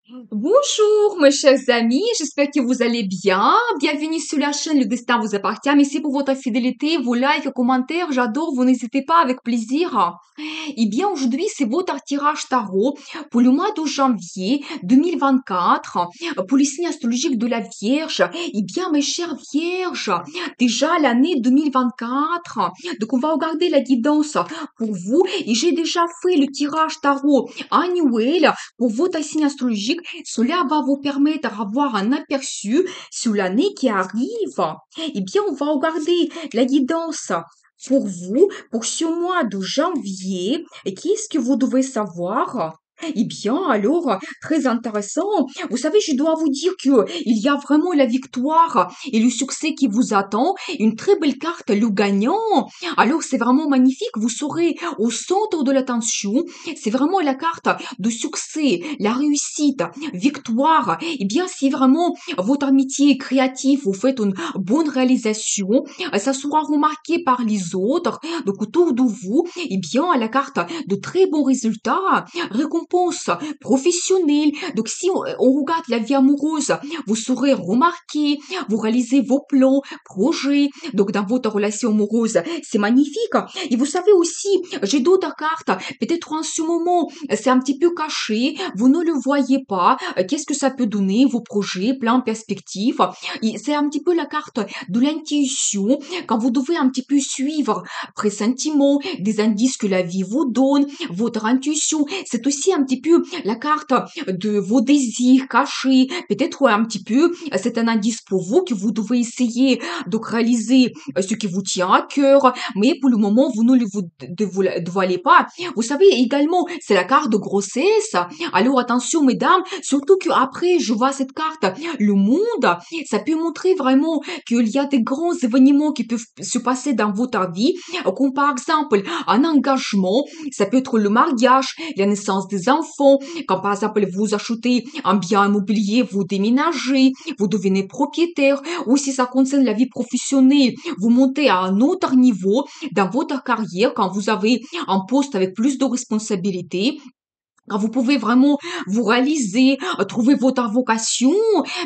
Bonjour, mes chers amis, j'espère que vous allez bien. Bienvenue sur la chaîne Le Destin vous appartient. Merci pour votre fidélité, vos likes, commentaires, j'adore, vous n'hésitez pas avec plaisir. Eh bien, aujourd'hui, c'est votre tirage tarot pour le mois de janvier 2024, pour les signes astrologiques de la Vierge. Eh bien, mes chères Vierges, déjà l'année 2024, donc on va regarder la guidance pour vous. Et j'ai déjà fait le tirage tarot annuel pour votre signe astrologique. Cela va vous permettre d'avoir un aperçu sur l'année qui arrive. Eh bien, on va regarder la guidance pour vous, pour ce mois de janvier. Et qu'est-ce que vous devez savoir? Eh bien, alors, très intéressant. Vous savez, je dois vous dire que il y a vraiment la victoire et le succès qui vous attend. Une très belle carte, le gagnant. Alors, c'est vraiment magnifique. Vous serez au centre de l'attention. C'est vraiment la carte de succès, la réussite, victoire. Eh bien, si vraiment votre amitié est créative, vous faites une bonne réalisation, ça sera remarqué par les autres. Donc, autour de vous, eh bien, la carte de très bons résultats, récompense professionnelle. Donc, si on regarde la vie amoureuse, vous serez remarqué, vous réalisez vos plans, projets. Donc, dans votre relation amoureuse, c'est magnifique. Et vous savez aussi, j'ai d'autres cartes. Peut-être en ce moment, c'est un petit peu caché, vous ne le voyez pas. Qu'est-ce que ça peut donner, vos projets, plans, perspectives? C'est un petit peu la carte de l'intuition, quand vous devez un petit peu suivre pressentiments, des indices que la vie vous donne, votre intuition. C'est aussi un petit peu la carte de vos désirs cachés. Peut-être un petit peu, c'est un indice pour vous que vous devez essayer de réaliser ce qui vous tient à cœur, mais pour le moment, vous ne le dévoilez pas. Vous savez également, c'est la carte de grossesse. Alors attention, mesdames, surtout qu'après, je vois cette carte, le monde, ça peut montrer vraiment qu'il y a des grands événements qui peuvent se passer dans votre vie, comme par exemple un engagement, ça peut être le mariage, la naissance des enfants, quand par exemple vous achetez un bien immobilier, vous déménagez, vous devenez propriétaire, ou si ça concerne la vie professionnelle, vous montez à un autre niveau dans votre carrière quand vous avez un poste avec plus de responsabilités, quand vous pouvez vraiment vous réaliser, trouver votre vocation,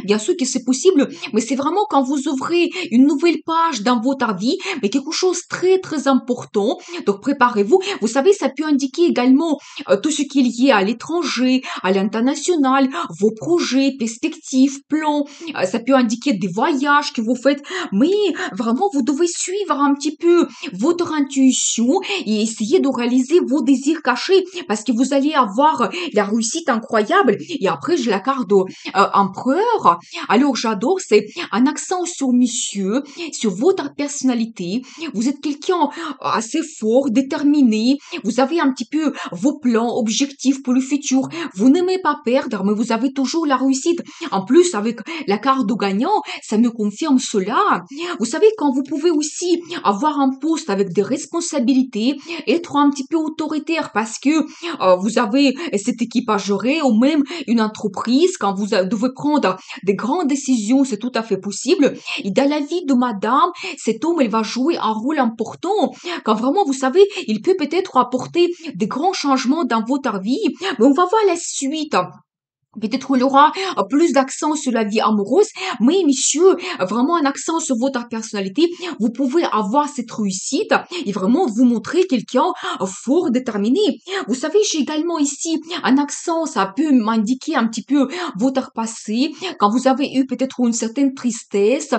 bien sûr que c'est possible, mais c'est vraiment quand vous ouvrez une nouvelle page dans votre vie, mais quelque chose de très très important. Donc préparez-vous. Vous savez, ça peut indiquer également tout ce qui est lié à l'étranger, à l'international, vos projets, perspectives, plans. Ça peut indiquer des voyages que vous faites, mais vraiment vous devez suivre un petit peu votre intuition et essayer de réaliser vos désirs cachés parce que vous allez avoir la réussite incroyable. Et après, j'ai la carte de empereur. Alors, j'adore, c'est un accent sur monsieur, sur votre personnalité. Vous êtes quelqu'un assez fort, déterminé. Vous avez un petit peu vos plans, objectifs pour le futur. Vous n'aimez pas perdre, mais vous avez toujours la réussite. En plus, avec la carte de gagnant, ça me confirme cela. Vous savez, quand vous pouvez aussi avoir un poste avec des responsabilités, être un petit peu autoritaire parce que vous avez cette équipe à gérer ou même une entreprise, quand vous devez prendre des grandes décisions, c'est tout à fait possible. Et dans la vie de madame, cet homme, elle va jouer un rôle important. Quand vraiment, vous savez, il peut peut-être apporter des grands changements dans votre vie, mais on va voir la suite. Peut-être qu'il y aura plus d'accent sur la vie amoureuse, mais monsieur, vraiment un accent sur votre personnalité. Vous pouvez avoir cette réussite et vraiment vous montrer quelqu'un fort, déterminé. Vous savez, j'ai également ici un accent, ça peut m'indiquer un petit peu votre passé, quand vous avez eu peut-être une certaine tristesse,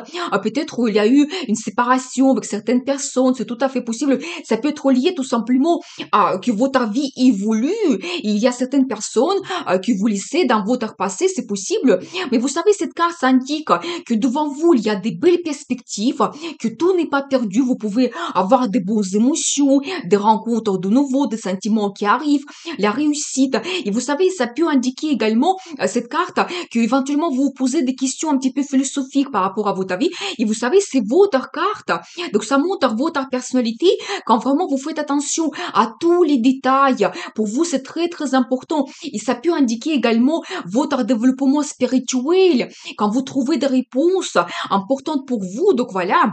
peut-être il y a eu une séparation avec certaines personnes, c'est tout à fait possible. Ça peut être lié tout simplement à que votre vie évolue. Il y a certaines personnes que vous laissez dans votre passé, c'est possible. Mais vous savez, cette carte indique que devant vous, il y a des belles perspectives, que tout n'est pas perdu. Vous pouvez avoir des bonnes émotions, des rencontres de nouveau, des sentiments qui arrivent, la réussite. Et vous savez, ça peut indiquer également, cette carte, que éventuellement vous vous posez des questions un petit peu philosophiques par rapport à votre vie. Et vous savez, c'est votre carte. Donc ça montre votre personnalité quand vraiment vous faites attention à tous les détails. Pour vous, c'est très très important. Et ça peut indiquer également votre développement spirituel, quand vous trouvez des réponses importantes pour vous. Donc voilà,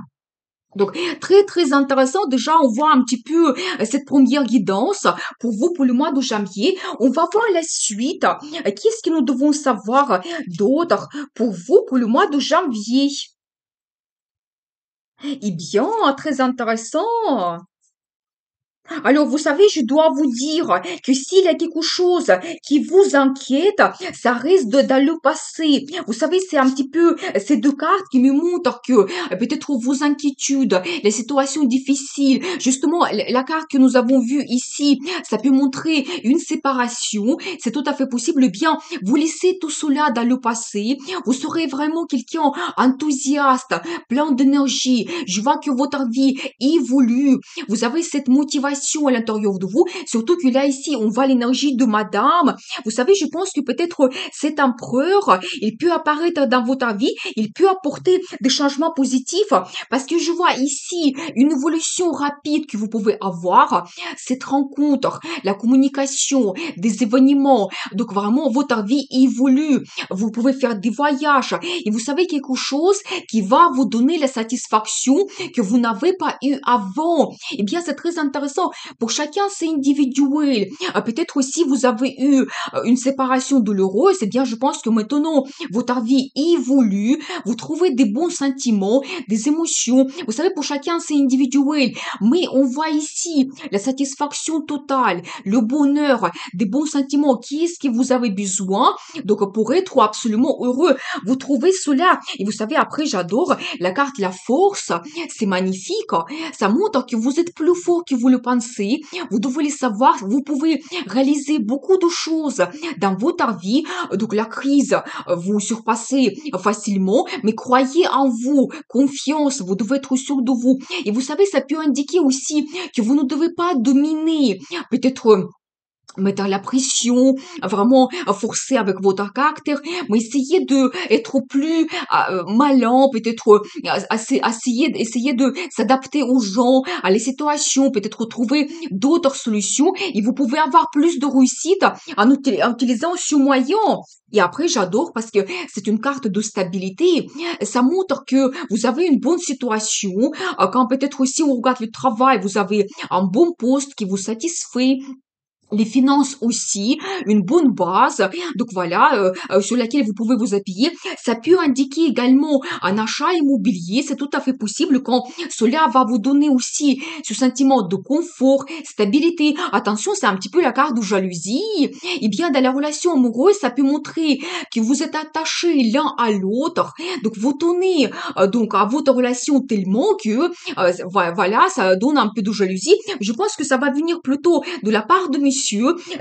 Donc, très, très intéressant. Déjà, on voit un petit peu cette première guidance pour vous pour le mois de janvier. On va voir la suite. Qu'est-ce que nous devons savoir d'autre pour vous pour le mois de janvier? Eh bien, très intéressant. Alors, vous savez, je dois vous dire que s'il y a quelque chose qui vous inquiète, ça risque dans le passé. Vous savez, c'est un petit peu ces deux cartes qui me montrent que peut-être vos inquiétudes, les situations difficiles, justement, la carte que nous avons vue ici, ça peut montrer une séparation. C'est tout à fait possible. Eh bien, vous laissez tout cela dans le passé. Vous serez vraiment quelqu'un enthousiaste, plein d'énergie. Je vois que votre vie évolue. Vous avez cette motivation à l'intérieur de vous, surtout que là, ici, on voit l'énergie de madame. Vous savez, je pense que peut-être cet empereur, il peut apparaître dans votre vie, il peut apporter des changements positifs, parce que je vois ici une évolution rapide que vous pouvez avoir, cette rencontre, la communication, des événements. Donc vraiment, votre vie évolue. Vous pouvez faire des voyages et vous savez quelque chose qui va vous donner la satisfaction que vous n'avez pas eu avant. Eh bien, c'est très intéressant. Pour chacun, c'est individuel. Peut-être aussi, vous avez eu une séparation douloureuse. Eh bien, je pense que maintenant, votre vie évolue. Vous trouvez des bons sentiments, des émotions. Vous savez, pour chacun, c'est individuel. Mais on voit ici la satisfaction totale, le bonheur, des bons sentiments. Qu'est-ce que vous avez besoin? Donc, pour être absolument heureux, vous trouvez cela. Et vous savez, après, j'adore la carte La Force. C'est magnifique. Ça montre que vous êtes plus fort que vous le pensez. Vous devez le savoir. Vous pouvez réaliser beaucoup de choses dans votre vie. Donc la crise, vous surpassez facilement, mais croyez en vous, confiance, vous devez être sûr de vous. Et vous savez, ça peut indiquer aussi que vous ne devez pas dominer. Peut-être mettre la pression, vraiment forcer avec votre caractère, mais essayez de être plus malin, peut-être essayer de s'adapter aux gens, à les situations, peut-être trouver d'autres solutions et vous pouvez avoir plus de réussite en utilisant ce moyen. Et après, j'adore parce que c'est une carte de stabilité. Ça montre que vous avez une bonne situation. Quand peut-être aussi on regarde le travail, vous avez un bon poste qui vous satisfait, les finances aussi, une bonne base, donc voilà, sur laquelle vous pouvez vous appuyer. Ça peut indiquer également un achat immobilier, c'est tout à fait possible quand cela va vous donner aussi ce sentiment de confort, stabilité. Attention, c'est un petit peu la carte de jalousie. Et bien, dans la relation amoureuse, ça peut montrer que vous êtes attachés l'un à l'autre. Donc, vous tenez donc à votre relation tellement que voilà, ça donne un peu de jalousie. Je pense que ça va venir plutôt de la part de monsieur,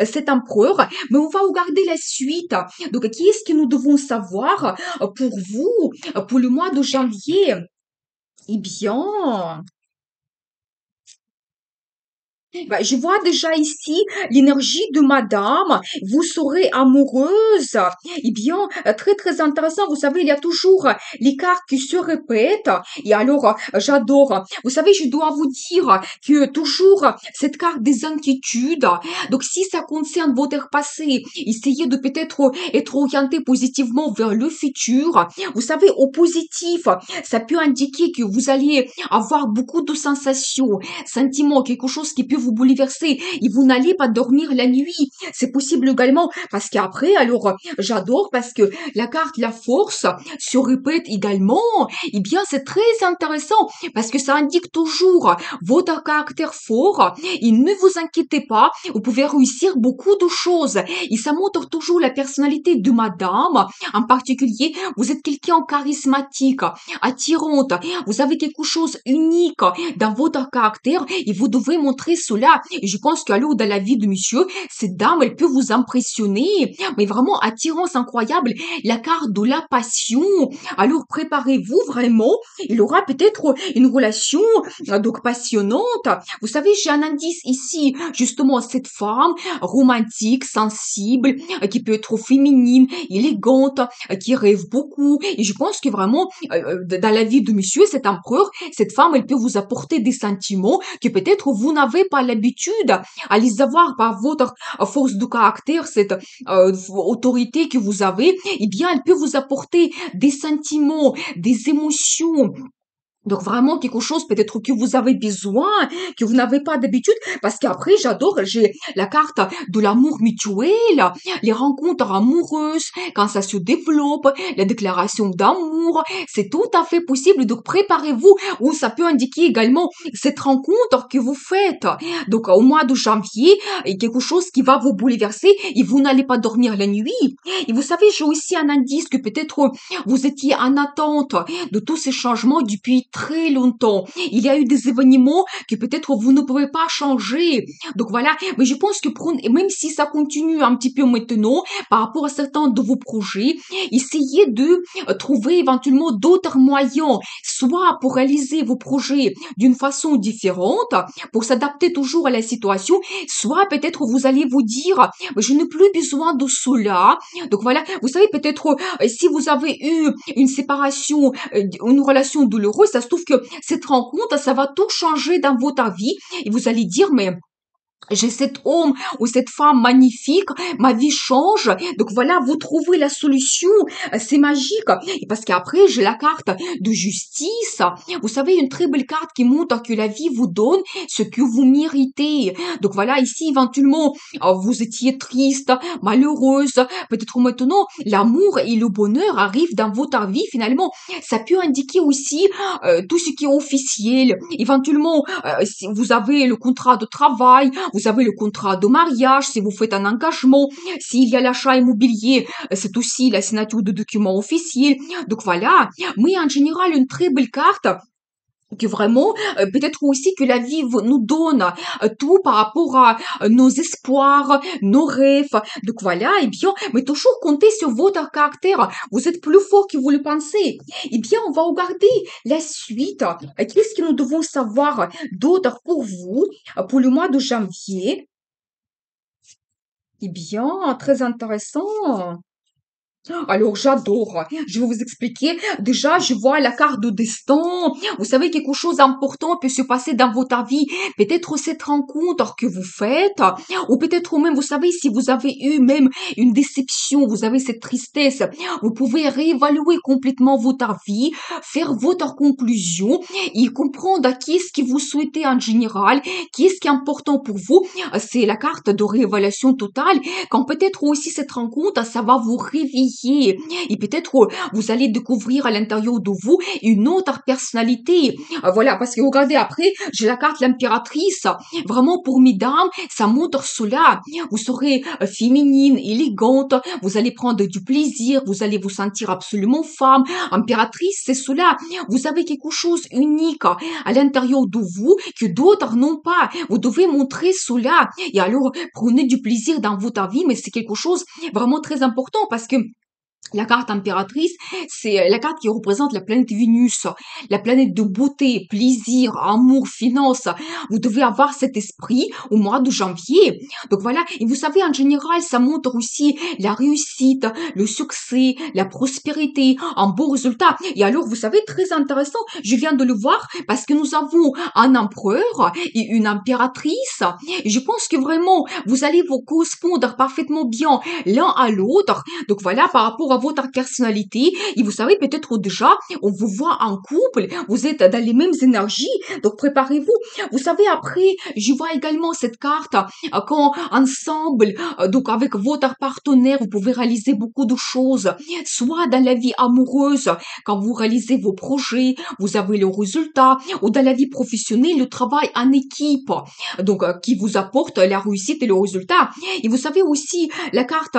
cet empereur, mais on va regarder la suite. Donc, qu'est-ce que nous devons savoir pour vous, pour le mois de janvier? Eh bien, bah, je vois déjà ici l'énergie de madame. Vous serez amoureuse. Eh bien, très très intéressant. Vous savez, il y a toujours les cartes qui se répètent. Et alors, j'adore. Vous savez, je dois vous dire que toujours cette carte des inquiétudes. Donc, si ça concerne votre passé, essayez de peut-être être orienté positivement vers le futur. Vous savez, au positif, ça peut indiquer que vous allez avoir beaucoup de sensations, sentiments, quelque chose qui peut vous bouleverser et vous n'allez pas dormir la nuit. C'est possible également parce qu'après, alors, j'adore parce que la carte La Force se répète également. Eh bien, c'est très intéressant parce que ça indique toujours votre caractère fort et ne vous inquiétez pas, vous pouvez réussir beaucoup de choses. Et ça montre toujours la personnalité de madame. En particulier, vous êtes quelqu'un charismatique, attirante, vous avez quelque chose unique dans votre caractère et vous devez montrer cela. Et je pense qu'alors dans la vie de monsieur, cette dame, elle peut vous impressionner, mais vraiment attirance incroyable, la carte de la passion. Alors préparez-vous vraiment, il aura peut-être une relation donc passionnante. Vous savez, j'ai un indice ici, justement cette femme romantique, sensible, qui peut être féminine, élégante, qui rêve beaucoup. Et je pense que vraiment, dans la vie de monsieur, cet empereur, cette femme, elle peut vous apporter des sentiments que peut-être vous n'avez pas l'habitude à les avoir par votre force de caractère, cette autorité que vous avez. Eh bien, elle peut vous apporter des sentiments, des émotions, Donc vraiment quelque chose peut-être que vous avez besoin, que vous n'avez pas d'habitude, parce qu'après j'adore, j'ai la carte de l'amour mutuel, les rencontres amoureuses, quand ça se développe, la déclaration d'amour, c'est tout à fait possible, donc préparez-vous, ou ça peut indiquer également cette rencontre que vous faites. Donc au mois de janvier, et quelque chose qui va vous bouleverser et vous n'allez pas dormir la nuit. Et vous savez, j'ai aussi un indice que peut-être vous étiez en attente de tous ces changements depuis très longtemps. Il y a eu des événements que peut-être vous ne pouvez pas changer. Donc voilà, mais je pense que même si ça continue un petit peu maintenant, par rapport à certains de vos projets, essayez de trouver éventuellement d'autres moyens, soit pour réaliser vos projets d'une façon différente, pour s'adapter toujours à la situation, soit peut-être vous allez vous dire, je n'ai plus besoin de cela. Donc voilà, vous savez peut-être si vous avez eu une séparation, une relation douloureuse, ça se trouve que cette rencontre, ça va tout changer dans votre vie et vous allez dire, mais j'ai cet homme ou cette femme magnifique, ma vie change. Donc voilà, vous trouvez la solution, c'est magique. Et parce qu'après, j'ai la carte de justice. Vous savez, une très belle carte qui montre que la vie vous donne ce que vous méritez. Donc voilà, ici, éventuellement, vous étiez triste, malheureuse. Peut-être maintenant, l'amour et le bonheur arrivent dans votre vie. Finalement, ça peut indiquer aussi tout ce qui est officiel. Éventuellement, si vous avez le contrat de travail, vous avez le contrat de mariage, si vous faites un engagement, s'il y a l'achat immobilier, c'est aussi la signature de documents officiels. Donc voilà, mais en général, une très belle carte que vraiment, peut-être aussi que la vie nous donne tout par rapport à nos espoirs, nos rêves. Donc voilà, eh bien, mais toujours comptez sur votre caractère. Vous êtes plus fort que vous le pensez. Eh bien, on va regarder la suite. Qu'est-ce que nous devons savoir d'autre pour vous pour le mois de janvier? Eh bien, très intéressant. Alors, j'adore. Je vais vous expliquer. Déjà, je vois la carte de destin. Vous savez, quelque chose d'important peut se passer dans votre vie. Peut-être cette rencontre que vous faites, ou peut-être même, vous savez, si vous avez eu même une déception, vous avez cette tristesse, vous pouvez réévaluer complètement votre vie, faire votre conclusion et comprendre qu'est-ce que vous souhaitez en général, qu'est-ce qui est important pour vous. C'est la carte de réévaluation totale. Quand peut-être aussi cette rencontre, ça va vous réveiller. Et peut-être vous allez découvrir à l'intérieur de vous une autre personnalité. Voilà, parce que regardez après, j'ai la carte l'impératrice. Vraiment pour mesdames, ça montre cela. Vous serez féminine, élégante, vous allez prendre du plaisir, vous allez vous sentir absolument femme. Impératrice, c'est cela. Vous avez quelque chose unique à l'intérieur de vous que d'autres n'ont pas. Vous devez montrer cela. Et alors, prenez du plaisir dans votre vie, mais c'est quelque chose vraiment très important parce que la carte impératrice, c'est la carte qui représente la planète Vénus, la planète de beauté, plaisir, amour, finance. Vous devez avoir cet esprit au mois de janvier. Donc voilà, et vous savez, en général, ça montre aussi la réussite, le succès, la prospérité, un beau résultat. Et alors, vous savez, très intéressant, je viens de le voir parce que nous avons un empereur et une impératrice. Et je pense que vraiment, vous allez vous correspondre parfaitement bien l'un à l'autre. Donc voilà, par rapport à votre personnalité, et vous savez peut-être déjà, on vous voit en couple, vous êtes dans les mêmes énergies, donc préparez-vous. Vous savez, après, je vois également cette carte, quand ensemble, donc avec votre partenaire, vous pouvez réaliser beaucoup de choses, soit dans la vie amoureuse, quand vous réalisez vos projets, vous avez le résultat, ou dans la vie professionnelle, le travail en équipe, donc qui vous apporte la réussite et le résultat. Et vous savez aussi la carte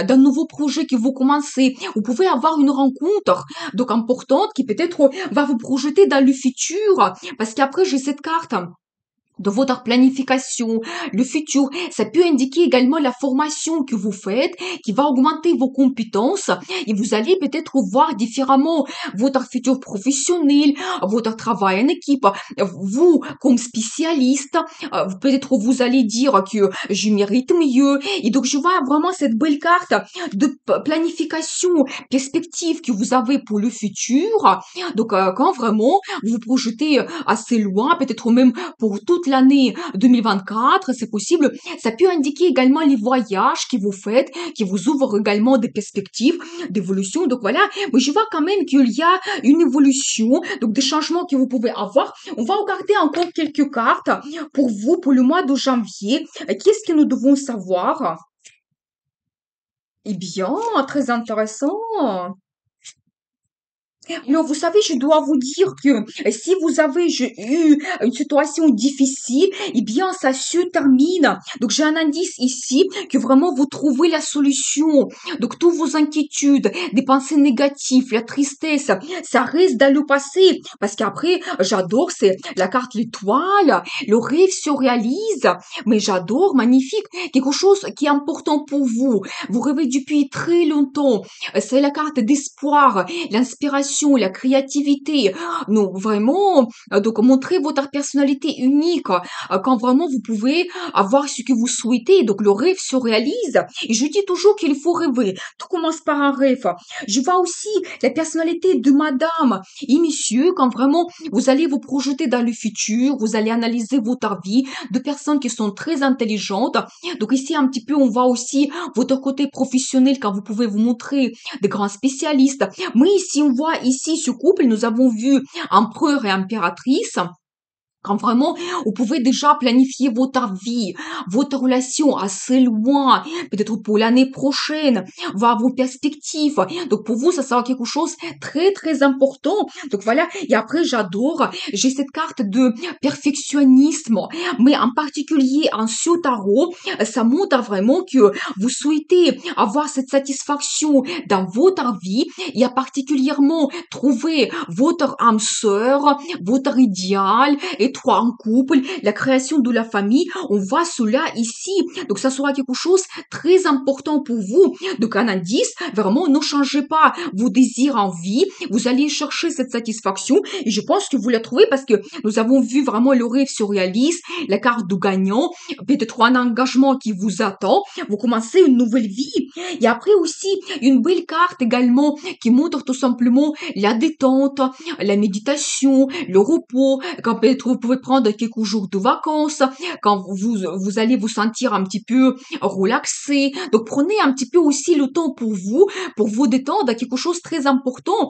d'un nouveau projet que vous commencez. Vous pouvez avoir une rencontre donc importante qui peut-être va vous projeter dans le futur. Parce qu'après, j'ai cette carte de votre planification, le futur. Ça peut indiquer également la formation que vous faites, qui va augmenter vos compétences et vous allez peut-être voir différemment votre futur professionnel, votre travail en équipe. Vous, comme spécialiste, peut-être vous allez dire que je mérite mieux. Et donc, je vois vraiment cette belle carte de planification, perspective que vous avez pour le futur. Donc, quand vraiment vous vous projetez assez loin, peut-être même pour toute l'année 2024, c'est possible. Ça peut indiquer également les voyages que vous faites, qui vous ouvrent également des perspectives d'évolution. Donc voilà, mais je vois quand même qu'il y a une évolution, donc des changements que vous pouvez avoir. On va regarder encore quelques cartes pour vous pour le mois de janvier. Qu'est-ce que nous devons savoir? Eh bien, très intéressant. Alors, vous savez, je dois vous dire que si vous avez eu une situation difficile, eh bien, ça se termine. Donc, j'ai un indice ici que vraiment vous trouvez la solution. Donc, toutes vos inquiétudes, des pensées négatives, la tristesse, ça reste dans le passé. Parce qu'après, j'adore, c'est la carte l'étoile, le rêve se réalise. Mais j'adore, magnifique, quelque chose qui est important pour vous. Vous rêvez depuis très longtemps. C'est la carte d'espoir, l'inspiration, la créativité. Non, vraiment, donc montrer votre personnalité unique quand vraiment vous pouvez avoir ce que vous souhaitez. Donc le rêve se réalise. Et je dis toujours qu'il faut rêver. Tout commence par un rêve. Je vois aussi la personnalité de madame et monsieur quand vraiment vous allez vous projeter dans le futur, vous allez analyser votre vie de personnes qui sont très intelligentes. Donc ici un petit peu on voit aussi votre côté professionnel quand vous pouvez vous montrer des grands spécialistes. Mais si on voit ici ce couple, nous avons vu empereur et impératrice. Quand vraiment, vous pouvez déjà planifier votre vie, votre relation assez loin, peut-être pour l'année prochaine, voir vos perspectives. Donc pour vous, ça sera quelque chose de très très important. Donc voilà, et après j'adore, j'ai cette carte de perfectionnisme, mais en particulier en ce tarot, ça montre vraiment que vous souhaitez avoir cette satisfaction dans votre vie et à particulièrement trouver votre âme sœur, votre idéal, être en couple, la création de la famille, on voit cela ici. Donc ça sera quelque chose de très important pour vous. Donc un indice, vraiment ne changez pas vos désirs en vie, vous allez chercher cette satisfaction et je pense que vous la trouvez parce que nous avons vu vraiment le rêve surréaliste, la carte du gagnant, peut-être un engagement qui vous attend, vous commencez une nouvelle vie. Et après aussi, une belle carte également qui montre tout simplement la détente, la méditation, le repos, quand peut-être vous pouvez prendre quelques jours de vacances, quand vous allez vous sentir un petit peu relaxé. Donc prenez un petit peu aussi le temps pour vous détendre, quelque chose de très important.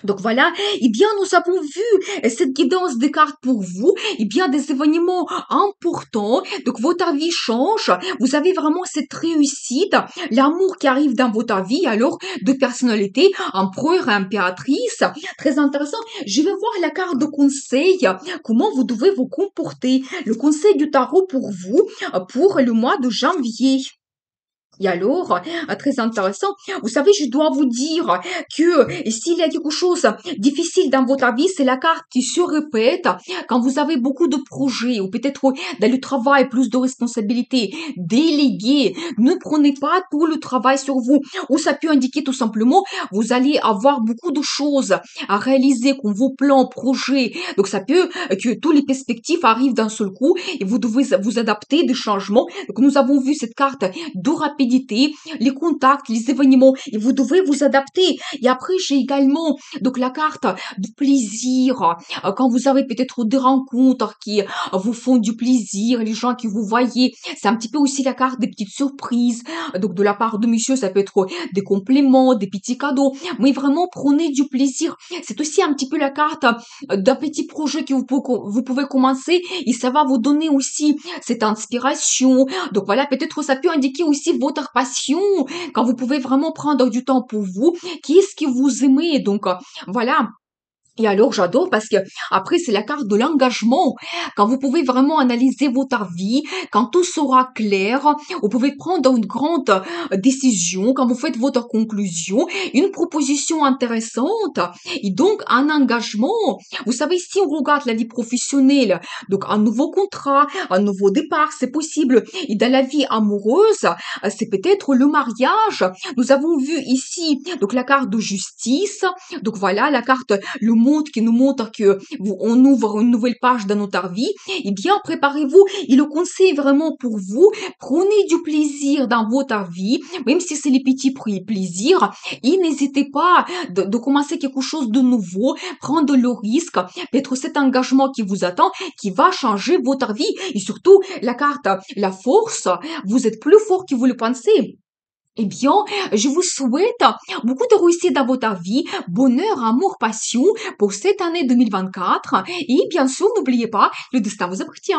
Donc voilà, eh bien nous avons vu cette guidance des cartes pour vous, eh bien des événements importants, donc votre vie change, vous avez vraiment cette réussite, l'amour qui arrive dans votre vie, alors de personnalité, empereur et impératrice, très intéressant. Je vais voir la carte de conseil, comment vous devez vous comporter, le conseil du tarot pour vous, pour le mois de janvier. Et alors, très intéressant, vous savez, je dois vous dire que s'il y a quelque chose de difficile dans votre vie, c'est la carte qui se répète quand vous avez beaucoup de projets ou peut-être dans le travail, plus de responsabilités. Déléguez, ne prenez pas tout le travail sur vous. Ou ça peut indiquer tout simplement, vous allez avoir beaucoup de choses à réaliser comme vos plans, projets. Donc ça peut que toutes les perspectives arrivent d'un seul coup et vous devez vous adapter des changements. Donc nous avons vu cette carte de rapidité, les contacts, les événements, et vous devez vous adapter. Et après, j'ai également donc la carte du plaisir. Quand vous avez peut-être des rencontres qui vous font du plaisir, les gens que vous voyez, c'est un petit peu aussi la carte des petites surprises. Donc de la part de monsieur, ça peut être des compléments, des petits cadeaux, mais vraiment prenez du plaisir. C'est aussi un petit peu la carte d'un petit projet que vous pouvez commencer et ça va vous donner aussi cette inspiration. Donc voilà, peut-être ça peut indiquer aussi votre passion, quand vous pouvez vraiment prendre du temps pour vous, qu'est-ce que vous aimez. Donc voilà. Et alors, j'adore parce que après, c'est la carte de l'engagement. Quand vous pouvez vraiment analyser votre vie, quand tout sera clair, vous pouvez prendre une grande décision, quand vous faites votre conclusion, une proposition intéressante et donc un engagement. Vous savez, si on regarde la vie professionnelle, donc un nouveau contrat, un nouveau départ, c'est possible. Et dans la vie amoureuse, c'est peut-être le mariage. Nous avons vu ici, donc la carte de justice. Donc voilà, la carte, le qui nous montre que on ouvre une nouvelle page dans notre vie, eh bien, préparez-vous. Et le conseil vraiment pour vous, prenez du plaisir dans votre vie, même si c'est les petits plaisirs, et n'hésitez pas de commencer quelque chose de nouveau, prendre le risque, peut-être cet engagement qui vous attend, qui va changer votre vie. Et surtout, la carte, la force, vous êtes plus fort que vous le pensez. Eh bien, je vous souhaite beaucoup de réussite dans votre vie, bonheur, amour, passion pour cette année 2024. Et bien sûr, n'oubliez pas, le destin vous appartient.